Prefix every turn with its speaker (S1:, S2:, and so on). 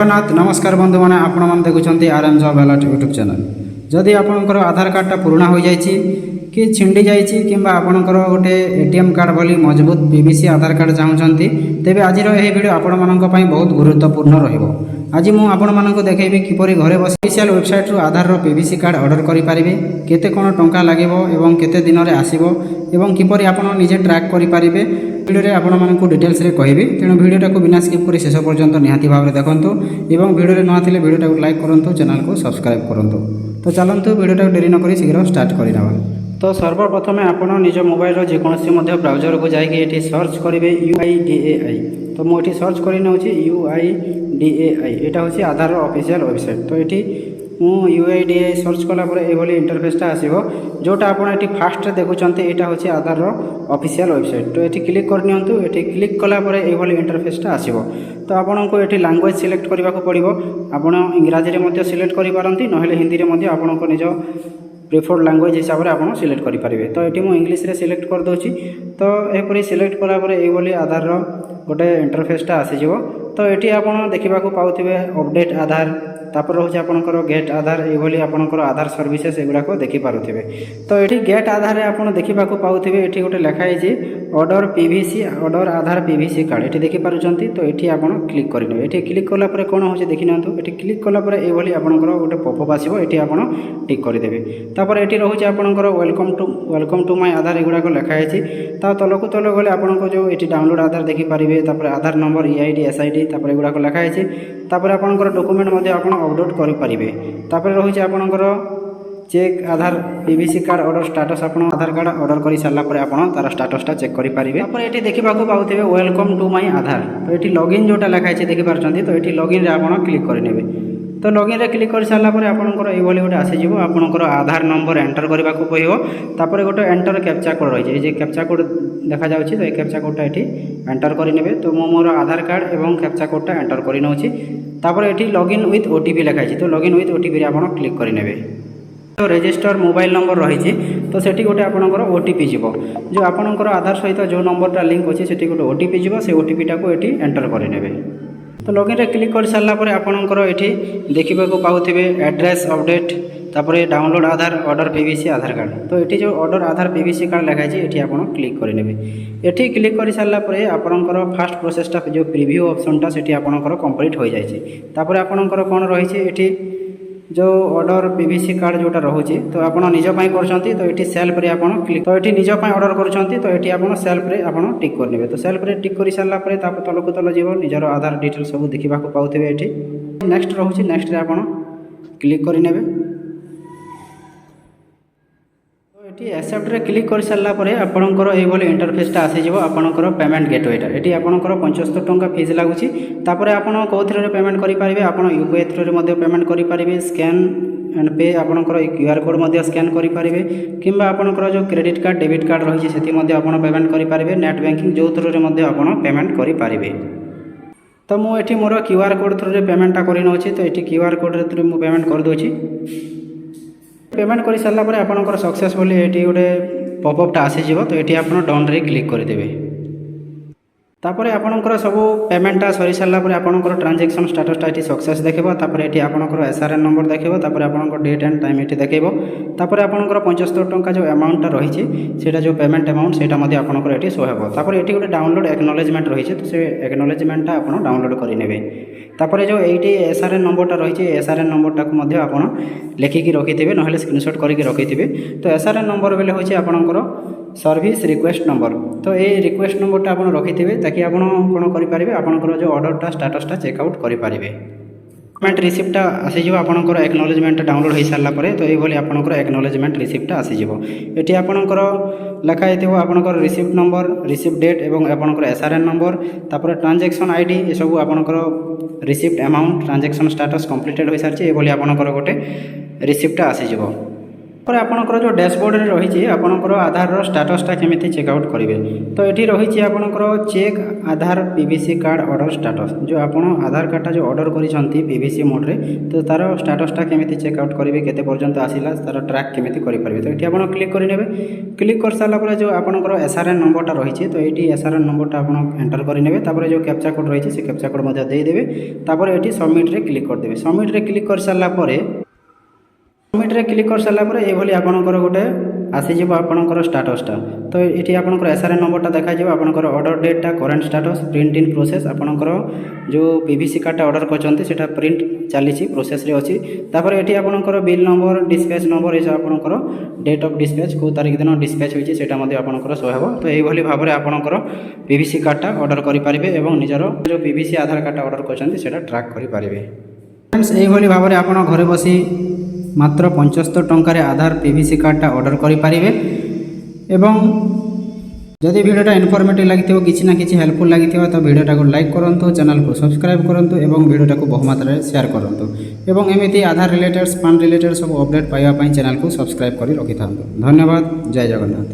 S1: जगन्नाथ नमस्कार बंधु मैंने आपण मैंने देखुं RM job alert YouTube channel. जदि आपणकर आधार कार्डटा पुराणा हो जाइए कि छिंडी जाइए कि आपणकर गोटे एटीएम कार्ड भली मजबूत पीवीसी आधार कार्ड चाहूँगी तेज आज भिडियो आपण मानी बहुत गुरुत्वपूर्ण रहिबो। आज मुझे आपण मानक देखैबी किपरि घरे बस ऑफिशियल वेबसाइट रु आधार पीवीसी कार्ड ऑर्डर करि पारिबे, केते कोन टंका लागिबो एवं केते दिन रे आसीबो एवं किपरि आपण निजे ट्रैक करि पारिबे वीडियो रे आपण मानक डिटेल्स रे कहिबी। तेणु वीडियोटा को बिना स्किप करि शेष पर्यंत निहाती भाव रे देखंतु एवं वीडियो रे न थिले वीडियोटा को लाइक करंतु, चैनल को सब्सक्राइब करंतु। तो चलंतु वीडियोटा डेरी न करि शीघ्र स्टार्ट करि नबा। तो सर्वप्रथम आपण निज मोबाइल रो जे कोनोसी मध्ये ब्राउजर को जाई कि एठी सर्च करिवे UIDAI। तो मु एठी सर्च करि नउची UIDAI, एटा होची आधार ऑफिशियल वेबसाइट। तो एठी मु UIDAI सर्च कला पर एभली इंटरफेसटा आसीबो, जोटा आपण एठी फास्ट रे देखुचंती एटा होची आधार रो ऑफिशियल वेबसाइट। तो एठी क्लिक करनियंतु, एठी क्लिक कला पर एभली इंटरफेसटा आसीबो। तो आपण को एठी लैंग्वेज सिलेक्ट करबा को पड़िबो। आपण इंग्रजी रे मध्ये सिलेक्ट करि पारंती, नहेले हिंदी रे मध्ये आपण को निज प्रिफर्ड लैंग्वेज हिसाब से आप सिलेक्ट करेंगे। तो ये मुझे इंग्लीश रे सिलेक्ट कर दूची। तो यहपरी सिलेक्ट कलापर ये आधार गोटे इंटरफेसटा आसीज। तो ये आप देखा पाथे अपडेट आधार, तापर रोचे आपंकर गेट आधार, ये आपंकर आधार सर्विसेस एगुड़ाक देखिपे। तो ये गेट आधार आप देखा पाथे ये गोटे लिखाई ऑर्डर पीवीसी ऑर्डर आधार पीवीसी कार्ड ये देखिपुं। तो ये आप क्लिक करेंगे। ये क्लिक कलापर कौन हो देखी ना, ये क्लिक कलापर ये आपंकर गोटे पॉपअप आसो, ये आप टिक करदे। तापर ये रोचे आपंकर वेलकम टू माय आधार एगुड़ाक लिखाई। ता तलक तल गले आपको जो ये डाउनलोड आधार देखिपारे, तापर आधार नंबर EID SID तापर एगुड़ाक लिखाई। तापर आपंकर डॉक्यूमेंट आप अपलोड करेंगे। तापर रोचे आपंकर चेक आधार पीवीसी कार्ड ऑर्डर स्टाटस, आप आधार कार्ड ऑर्डर कर सारापर आप तार स्टाटसटा चेक करेंगे। तापर ये देखा पाथे वेलकम टू माय आधार। तो ये लॉगिन जोटा लिखाई देखिपारे। तो ये लॉगिन रे आप क्लिक करेंगे। तो लॉगिन रे क्लिक कर सारापर आपंकर ये गोटे आसीज, आपंकर आधार नंबर एंटर करने को पड़ो। तापर गोटे एंटर कैप्चा कोड रही है, कैप्चा कोड देखा जाउछि। तो ये कैप्चा कोडटा ये एंटर करेंगे। तो मो मोर आधार कार्ड एवं कैप्चा कोडटा एंटर कर नौछि। तापर ये लॉगिन विथ OTP लिखाई। तो लॉगिन विथ OTP आप क्लिक करेंगे। तो रजिस्टर मोबाइल नंबर रही, तो सेठी गोटे आपंकर OTP जीवो, जो आपंकर आधार सहित जो नंबरटा लिंक अच्छे से गोटे OTP जीवो। से OTPटा को ये एंटर करेंगे। तो लॉगिन रे क्लिक कर सारापर आपंकर ये देखा पाथे एड्रेस अपडेट, तापर डाउनलोड आधार ऑर्डर पीवीसी आधार कार्ड। तो ये जो ऑर्डर आधार पीवीसी कार्ड लिखाई ये आप क्लिक करेंगे। ये क्लिक कर सारापर आपंकर फास्ट प्रोसेसटा जो प्रिव्यू ऑप्शनटा से आपंकर कंप्लीट हो जाए। तापर आपंकर कौन रही ये जो ऑर्डर पीवीसी कार्ड जोटा रोचे, तो आप निजपाई कर। तो ये सेल्फ रे आप क्लिक, तो ये निजपाई ऑर्डर कर। तो ये आप सेल्फ रे आप टिक करेंगे। तो सेल्फ रे टिक कर सारापर तलक तल जीव निजर आधार डिटेल सब देखा पाथे। ये नेक्स्ट रोचे, नेक्स्ट रे आप क्लिक करेंगे। ये एक्सेप्ट रे क्लिक कर सारापर आपंकर ये इंटरफेसटा आसीज। आपंकर पेमेंट गेटवेटा ये आपंकर 75 टंका फीस लगुच। तापर आप कौ थ्रू पेमेंट करेंगे, आप UPI थ्रू पेमेंट करेंगे। स्कैन एंड पे आपंकर QR कोड स्कैन करेंगे, कि आपंकर जो क्रेडिट कार्ड डेबिट कार्ड रही है से पेमेंट करेंगे। नेट बैंकिंग जो थ्रू आप पेमेंट करेंगे। तो मुझे मोर QR कोड थ्रू पेमेंटा कर नौछि। तो ये QR कोड थ्रू मुझे पेमेंट कर दूची। पेमेंट कर सारापर आपंकर सक्सेसफुली ये गोटे पॉपअपटा आसीज। तो ये आप डन रे क्लिक करदेवे। तापर आपंकर सब पेमेंटा सरी सारापर आपंकर ट्रांजेक्शन स्टाटसटा ये सक्सेस देखो। तापर ये आपंकर SRN नंबर देखो। तापर आपंकर डेट एंड टाइम ये देखो। तापर आपंकर 75 टंका जो अमाउंटा रही है जो पेमेंट अमाउंट से आपंकर ये शो हो। तापर ये गोटे डाउनलोड एक्नॉलेजमेंट रही है। तो से एक्नॉलेजमेंटा आप डाउनलोड करेंगे। तापर जो ये SRN नंबरटा रही है, SRN नंबरटा को आप लिखिकी रखिथे, ना स्क्रीनशॉट करके रखिथे। तो SRN नंबर बेले हूँ आपंकर सर्विस रिक्वेस्ट नंबर। तो ये रिक्वेस्ट नंबरटा आप रखिथे ताकि आप कौन करेंगे, आपंकर जो ऑर्डरटा स्टाटसटा चेकआउट करेंगे। पेमेंट रिसिप्टटा आसीज आपंकर एक्नॉलेजमेंट डाउनलोड हो सारापर। तो ये आपंकर एक्नॉलेजमेंट रिसिप्टटा आसीज। ये आपंकर लिखाई थो आपंकर रिसिप्ट नंबर, रिसिप्ट डेट और आपंकर SRN नंबर, तापर ट्रांजेक्शन ID ये सब आपंकर receipt amount transaction status completed हो सारी ये आपंकर गोटे रिसिप्टटा आसीज। তারপরে আপনার যে ড্যাশবোর্ডে রয়েছে আপনার আধারর স্ট্যাটসটা কেমিতি চেক আউট করবে। তো এটি রয়েছে আপনার চেক আধার পিভিসি কার্ড অর্ডর স্ট্যাটস, যে আপনার আধার কার্ডটা যে অর্ডর করেছেন পিভিসি মোডরে, তো তার স্ট্যাটসটা কেমিতি চেক আউট করবে, কেতে পর্যন্ত আসিলা তার ট্র্যাক কেমিতি করে পারবে। তো এটি আপনার ক্লিক করে নেবে। ক্লিক করে সারা পরে যে আপনার এসআরএন নম্বরটা রয়েছে, তো এইটি এসআরএন নম্বরটা আপনার এন্টার করে নেবে। তারপরে যে ক্যাপচা কোড রয়েছে সেই ক্যাপচা কোড মধ্যে দিয়ে দেবে। তারপরে এটি সবমিটরে ক্লিক করে দেবে। সবমিটরে ক্লিক করে সারা পরে সবমিটরে ক্লিক করে সারা পরে এইভাবে আপনার গোটে আসিযোগ আপনার স্ট্যাটসটা। তো এটি আপনার এসআরএন নম্বরটা দেখাযোগ, আপনার অর্ডর ডেটটা, current stats, print in process, আপনার যে পিভিসি কার্ডটা অর্ডর করছেন সেটা প্রিন্ট চালিছি প্রোসেসরে অছি। তারপরে এটি আপনার বিল নম্বর, ডিসপ্যাচ নম্বর, এসব আপনার ডেট অফ ডিসপ্যাচ, কেউ তারিখ দিন ডিসপ্যাচ হয়েছে সেটা মধ্যে আপনার শো হব। তো এইভাবে ভাবে আপনার পিভিসি কার্ডটা অর্ডর করে পারবে এবং নিজের যে পিভিসি আধার কার্ডটা অর্ডর করছেন সেটা ট্র্যাক করে পারবে। ফ্রেন্ডস, এইভাবে ভাবে আপনার ঘরে বসি মাত্র 75 টঙ্কার আধার পিভিসি কার্ডটা অর্ডর করে পারিবে। এবং যদি ভিডিওটা ইনফরমেটিভ লাগিথিব, কিছু না কিছু হেল্পফুল লাগিথিব, তো ভিডিওটাকে লাইক করন্তু, চ্যানেলকে সবসক্রাইব করন্তু এবং ভিডিওটাকে বহুমাত্রায় সেয়ার করন্তু। এবং এমিতি আধার রিলেটেড, পান রিলেটেড সব অপডেট পাইবা পাই চ্যানেলকে সবসক্রাইব করে রখি থাকন্তু। ধন্যবাদ। জয় জগন্নাথ।